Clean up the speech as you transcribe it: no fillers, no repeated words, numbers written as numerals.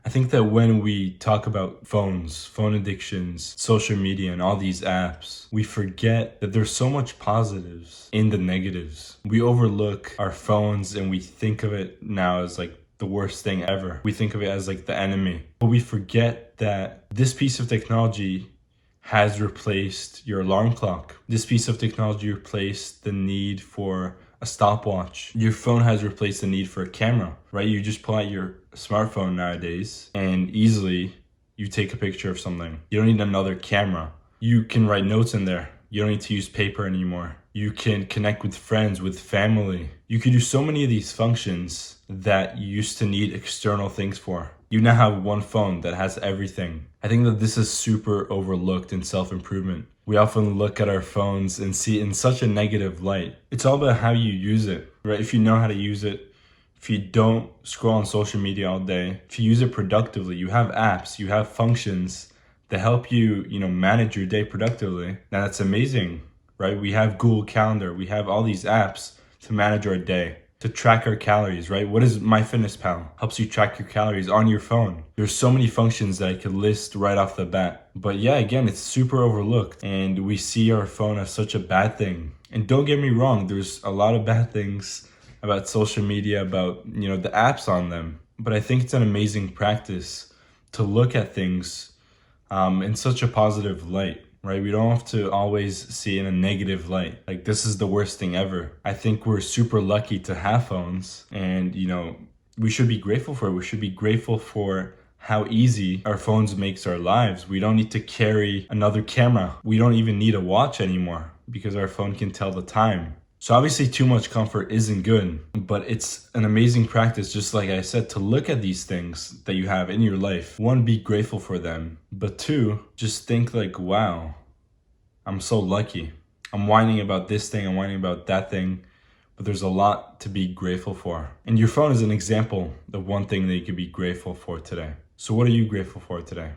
I think that when we talk about phones, phone addictions, social media, and all these apps, we forget that there's so much positives in the negatives. We overlook our phones and we think of it now as like the worst thing ever. We think of it as like the enemy. But we forget that this piece of technology has replaced your alarm clock. This piece of technology replaced the need for a stopwatch. Your phone has replaced the need for a camera, right? You just pull out your smartphone nowadays and easily you take a picture of something. You don't need another camera. You can write notes in there. You don't need to use paper anymore. You can connect with friends, with family. You can do so many of these functions that you used to need external things for. You now have one phone that has everything. I think that this is super overlooked in self-improvement. We often look at our phones and see it in such a negative light. It's all about how you use it, right? If you know how to use it, if you don't scroll on social media all day, if you use it productively, you have apps, you have functions that help you, manage your day productively. Now that's amazing, right? We have Google Calendar, we have all these apps to manage our day, to track our calories, right? What is MyFitnessPal? Helps you track your calories on your phone. There's so many functions that I could list right off the bat. But yeah, again, it's super overlooked and we see our phone as such a bad thing. And don't get me wrong, there's a lot of bad things about social media, about, the apps on them. But I think it's an amazing practice to look at things in such a positive light. Right? We don't have to always see it in a negative light. Like, this is the worst thing ever. I think we're super lucky to have phones and, we should be grateful for it. We should be grateful for how easy our phones makes our lives. We don't need to carry another camera. We don't even need a watch anymore because our phone can tell the time. So obviously too much comfort isn't good, but it's an amazing practice, just like I said, to look at these things that you have in your life. One, be grateful for them. But two, just think like, wow, I'm so lucky. I'm whining about this thing, I'm whining about that thing, but there's a lot to be grateful for. And your phone is an example of one thing that you could be grateful for today. So what are you grateful for today?